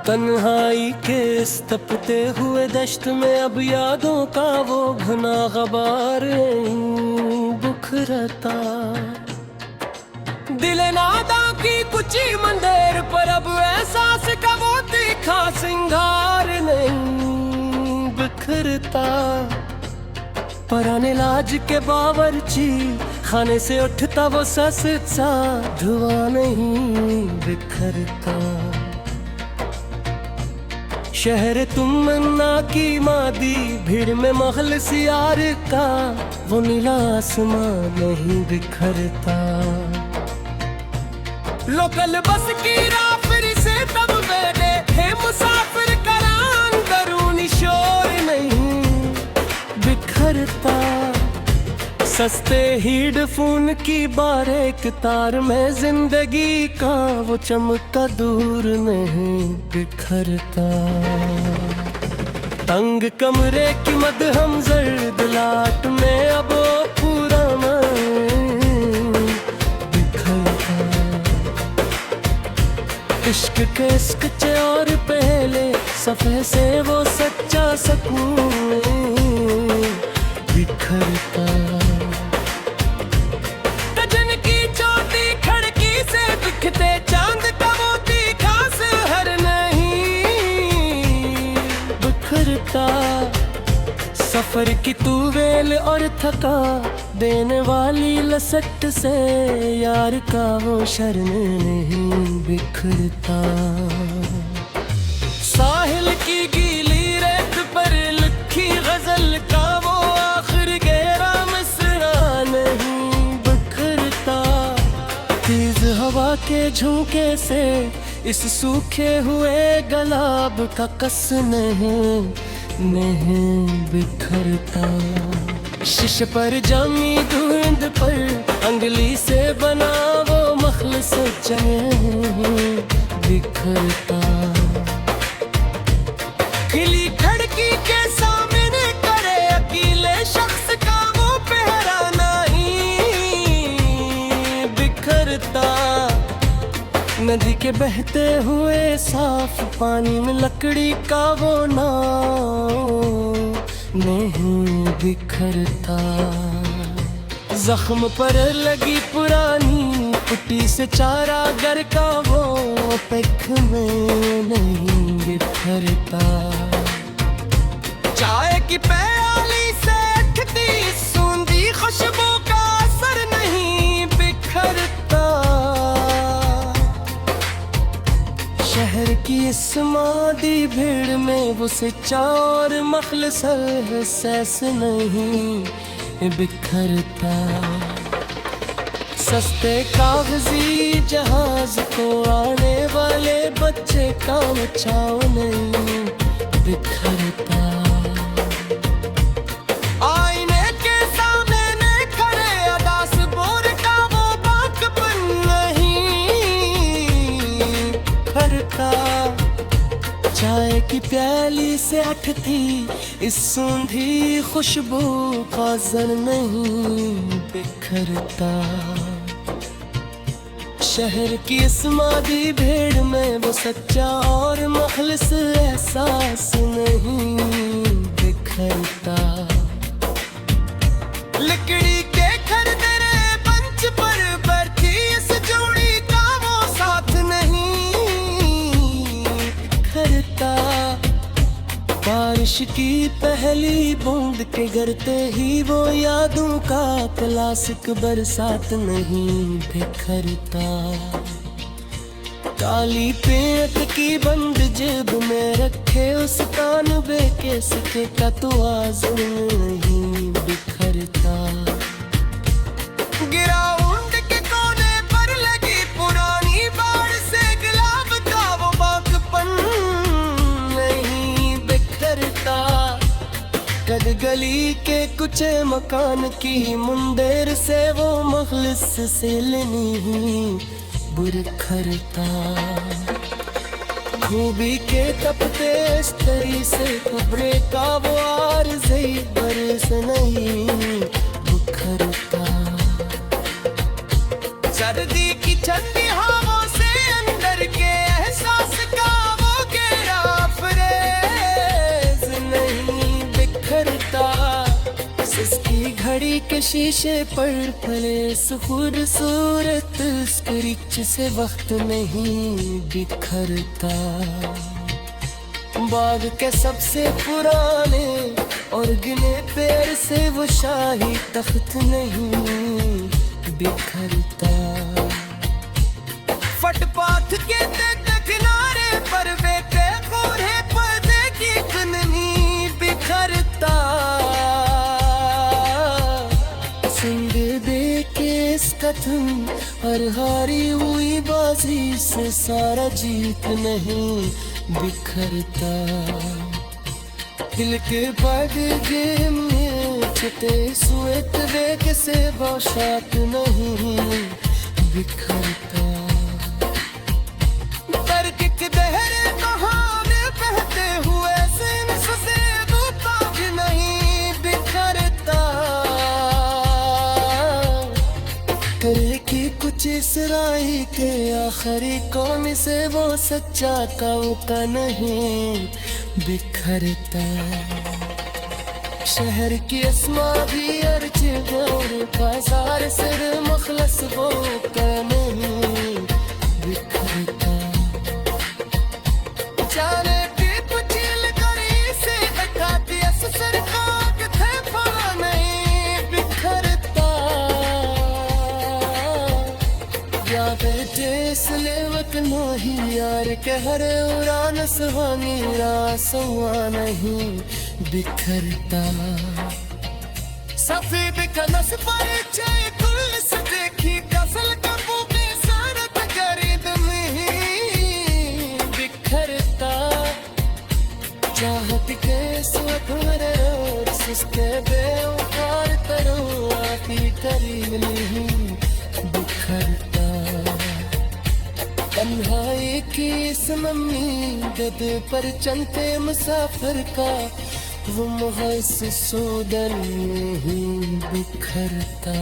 तन्हाई के इस तपते हुए दश्त में अब यादों का वो घना गबार बुखरता। दिल नादा की कुची मंदिर पर अब एहसास का वो तीखा सिंगार नहीं बिखरता। पराने लाज के बावर्ची खाने से उठता वो सस्ता धुआं नहीं बिखरता। शहर तुमन्ना की मादी भीड़ में मखलिस यार का वो नीला आसमां नहीं बिखरता। लोकल बस की राफरी से तब बैठे है मुसाफिर करान दरूनी शोर नहीं बिखरता। सस्ते हेडफोन की बारीक तार में जिंदगी का वो चमकता दूर नहीं बिखरता। तंग कमरे की मदहम जर्द लाट में अब वो पुराना बिखरता। इश्क के कच्चे और पहले सफ़े से वो सच्चा सकून बिखरता। चांद का वो तीखा सहर नहीं बिखरता। सफर की तूवेल और थका देने वाली लसट से यार का वो शर्म नहीं बिखरता। साहिल की गीली रेत पर लिखी गजल का वो आखिर गहरा मिसरा नहीं बिखरता। तेज हवा के झोंके से इस सूखे हुए गुलाब का कस नहीं बिखरता। शीश पर जामी धुंध पर अंगली से बना वो मखलिस चैन बिखरता। खिली खिड़की के सामने करे अकेले शख्स का वो पहरा नहीं बिखरता। नदी के बहते हुए साफ पानी में लकड़ी का वो नाव नहीं बिखरता। जख्म पर लगी पुरानी पुट्टी से चारागर का वो पेख में नहीं बिखरता। चाय की प्याली से उठती सूंधी खुशबू का असर नहीं बिखरता। शहर की इस मादी भीड़ में वो सच्चा और मखलिस एहसास नहीं बिखरता। सस्ते कागजी जहाज को आने वाले बच्चे का बचाव नहीं बिखरता। आईने के सामने खड़े अदास बोर का वो बाकपन नहीं बिखरता। चाय की प्याली से उठती इस सूंधी खुशबू का असर नहीं बिखरता। शहर की इस मादी भीड़ में वो सच्चा और मखलिस एहसास नहीं बिखरता। लकड़ी के खरदरे मंच पर बैठी इस जोड़ी का वो साथ नहीं बिखरता। बारिश की पहली बूंद के गिरते ही वो यादों का क्लासिक बरसात नहीं बिखरता। काली पेट की बंद जेब में रखे उस कानबे के सिक्के का तो आज़म नहीं बिखरता। गिराउंड के कोने पर लगी पुरानी बाढ़ से गुलाब का वो बागपन नहीं बिखरता। कद गली के कुछ मकान की मुंदेर से वो मखलिस से नहीं बिखरता। खूबी के तपते तरी से कुबरे का वो आरज़ी बरस नहीं बिखरता। सर्दी की ठंडी हवा से अंदर के एहसास का वो के शीशे पर फले खूबसूरत स्क्रीच से वक्त नहीं बिखरता। बाग के सबसे पुराने और गिने पेड़ से वो शाही तख्त नहीं बिखरता। फुटपाथ के किनारे पर बेटे कोरे पर्दे की कननी बिखरता। सिंग दे के इस कथन और हारी हुई बाजी से सारा जीत नहीं बिखरता। दिल के बड़े में छुटे सुएत वेग से बौशात नहीं बिखरता। तर्क के बहरे बहाने बहते हुए सीने से दूता भी नहीं बिखरता। करे कि कुछ इसराई के आखिरी कौम से वो सच्चा का नहीं बिखरता। शहर की अस्मा भी अर्ज और बाजार सिर मुखलस वो का नहीं बिखरता। जाने भी पुचिल करी से बताती सरकार थे पड़ा नहीं बिखरता। या बेटे सलेवत नहीं यार के हर उड़ान सुहानी रासुआ नहीं बिखरता। सफेद कलश पर चाय कुल से देखी गसल कबू में सारत गरीब नहीं बिखरता। चाहत के सुख मेरे रोड सिसके बेउकार करो आती करीब नहीं बिखरता। तन्हाई की इस मम्मी गद पर चलते मुसाफिर का वो मुहस्सिस सूदन नहीं बिखरता।